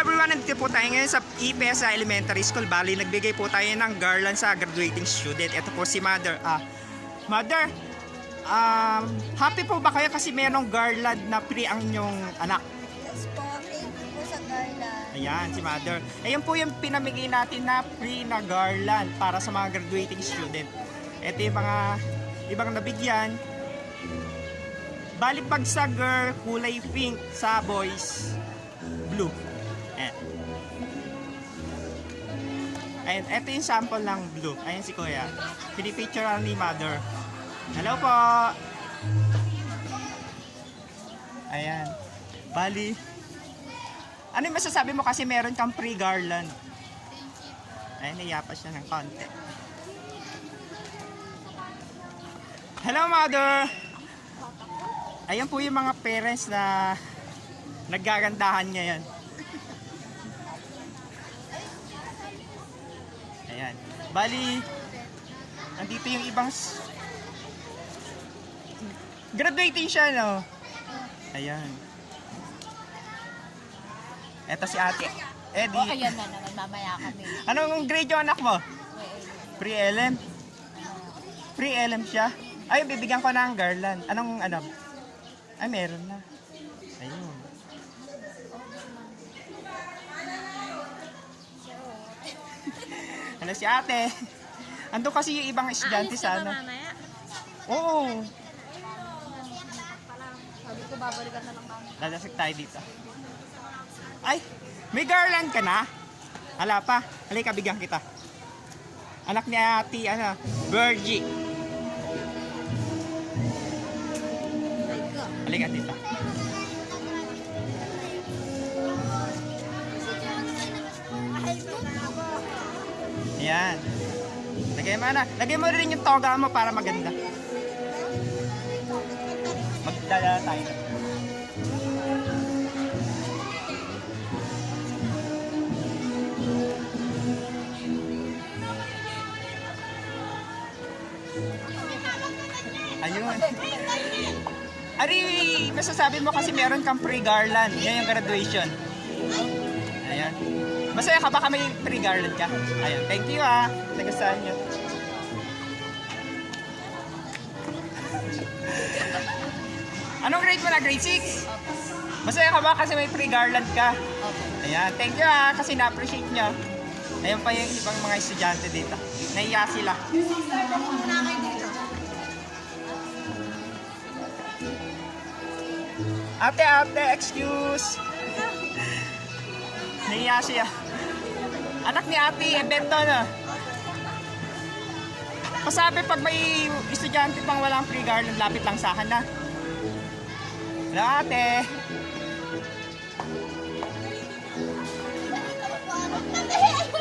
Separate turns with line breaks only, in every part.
everyone, nandito po tayo ngayon sa EPS Elementary School. Bali, nagbigay po tayo ng garland sa graduating student. Ito po si Mother. Mother, happy po ba kayo kasi merong garland na free ang inyong anak?
Yes po, thank you po sa garland.
Ayan, si Mother. Ayan po yung pinamigay natin na free na garland para sa mga graduating student. Ito yung mga ibang nabigyan. Bali, pag sa girl, kulay pink. Sa boys, blue. Ayan, ito yung sample ng blue. Ayan si Kuya. Pinipicture ni Mother. Hello po! Ayan. Bali. Ano yung masasabi mo kasi meron kang free garland? Ayan, nayapas siya ng konti. Hello, Mother! Ayan po yung mga parents na naggagandahan ngayon. Ayan. Bali, nandito yung ibang graduating siya, no? Ayan. Eto si Ate Eddie.
O, ayan na naman, mamaya kami.
Anong grade yung anak mo? Pre-LM? Pre-LM siya? Ay, bibigyan ko ng garland. Anong ano? Ay, meron na. Ayun. Ano si Ate? Ando kasi yung ibang estudyante sa ano. Oo.
Sabi ko, babalikan na lang kami.
Lalasik tayo dito. Ay, may garland ka na? Hala pa. Halika, bigyan kita. Anak ni Ate, ano, Virgie. Halika dito. Ayan. Lagay mo na. Lagay mo rin yung toga mo para maganda. Magdala tayo. Ayun. Ari, masasabi mo kasi meron kang free garland ngayong graduation. Ayan. Masaya ka ba may free garland ka? Ayan. Thank you Nagasaan nyo. Anong grade mo na? Grade 6? Masaya ka ba kasi may free garland ka? Ayan. Thank you kasi na-appreciate nyo. Ayan pa yung ibang mga estudyante dito. Naiya sila. Ate, excuse. Naiya siya. Anak ni Ate, Bento na. Pasabi pag may estudyante pang walang free garland, lapit lang sa akin na. Hello, Ate.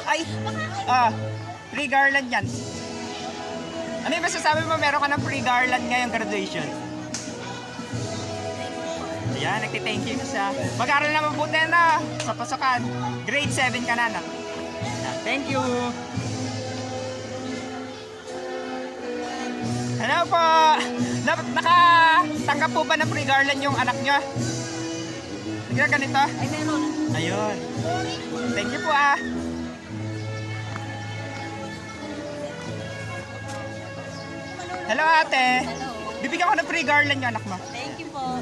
Ay, free garland yan. Ano yung masasabi mo meron ka ng free garland ngayong graduation? Ayan, nagti-thank you siya. Mag-aral na mabuti na sa pasukan. Grade 7 ka na. Ayan, thank you. Hello po. Nakatanggap po ba ng free garland yung anak nyo? Sige ganito.
Ay, meron.
Ayun. Thank you po Hello, Ate.
Hello.
Bibigyan ko ng free garland yung anak mo.
Thank you po.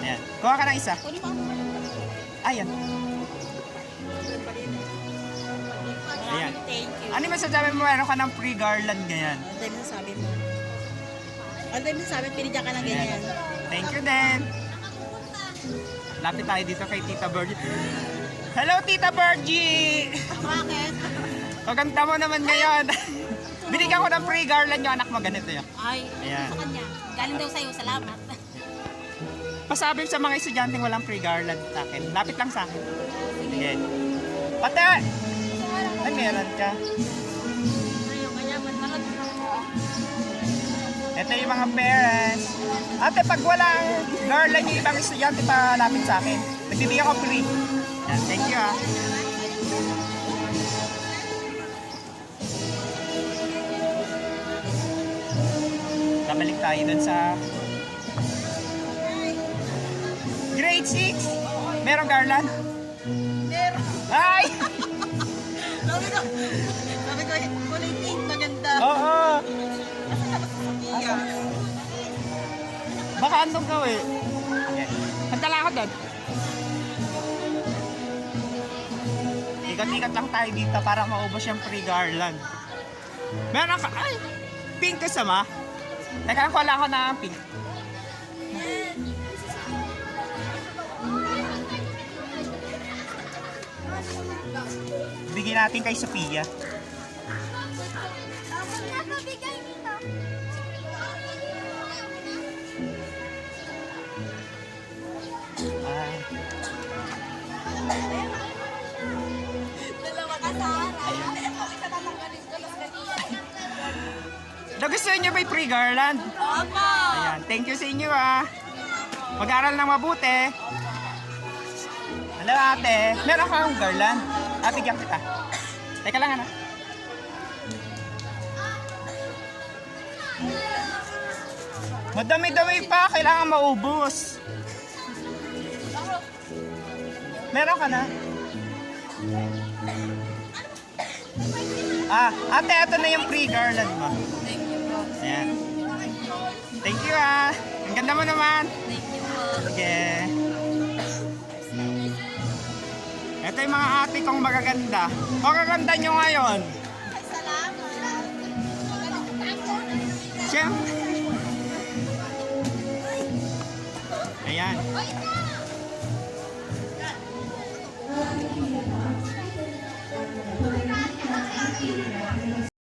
Ayan. Kuha ka ng isa.
Kunin mo.
Ayan. Ayan.
Thank you.
Ano yung masasabi mo? Meron ka ng free garland ngayon.
Ano tayo masasabi mo? Ano tayo masasabi? Pinidya ka ng
Ayan.
ganyan.
Thank you din. Lapit tayo dito kay Tita Virgie. Hello, Tita Virgie!
Bakit?
Paganda mo naman ngayon. Binigyan ko ng free garland yung anak mo. Ganito yun.
Ay,
Ayan.
sa kanya. Galing daw sa'yo. Salamat.
Pasabi sa mga estudyanteng walang free garland sa akin. Lapit lang sa akin. Sige. Pate! Ay, meron ka.
Ayaw, kanya. Magmarot.
Ito yung mga parents. Ate, pag walang garland yung ibang estudyante pa lapit sa akin, nagbibigyan ko free. Yan, thank you Kabalik tayo dun sa grade 6. Merong garland?
Meron.
Ay!
Sabi ko, kulay pink, maganda.
Oo!
Asa na ba si Sophia?
Baka andong gawin. Pantala ako doon. Ikat-ikat lang tayo dito para maubos yung free garland. Meron ka, ay! Pink kasama. Teka lang, wala ako na pink. Bigyan natin kay Sophia. Ay.
Dalawa ka sana.
Nagustuhan niyo ba yung free garland?
Opo.
Ayan, thank you sa inyo ah. Mag-aral ng mabuti. Hello ate, meron kang garland? Ate, bigyan kita. Teka lang ano. Madami-dami pa, kailangan maubos. Meron ka na? Ah, ate, ito na yung free garland mo.
Thank you po.
Ayan. Thank you ah. Ang ganda mo naman.
Thank you po.
Sige. Ito yung mga ate kong magaganda. Magaganda nyo ngayon.
Salamat.
Siyempre. Ayan.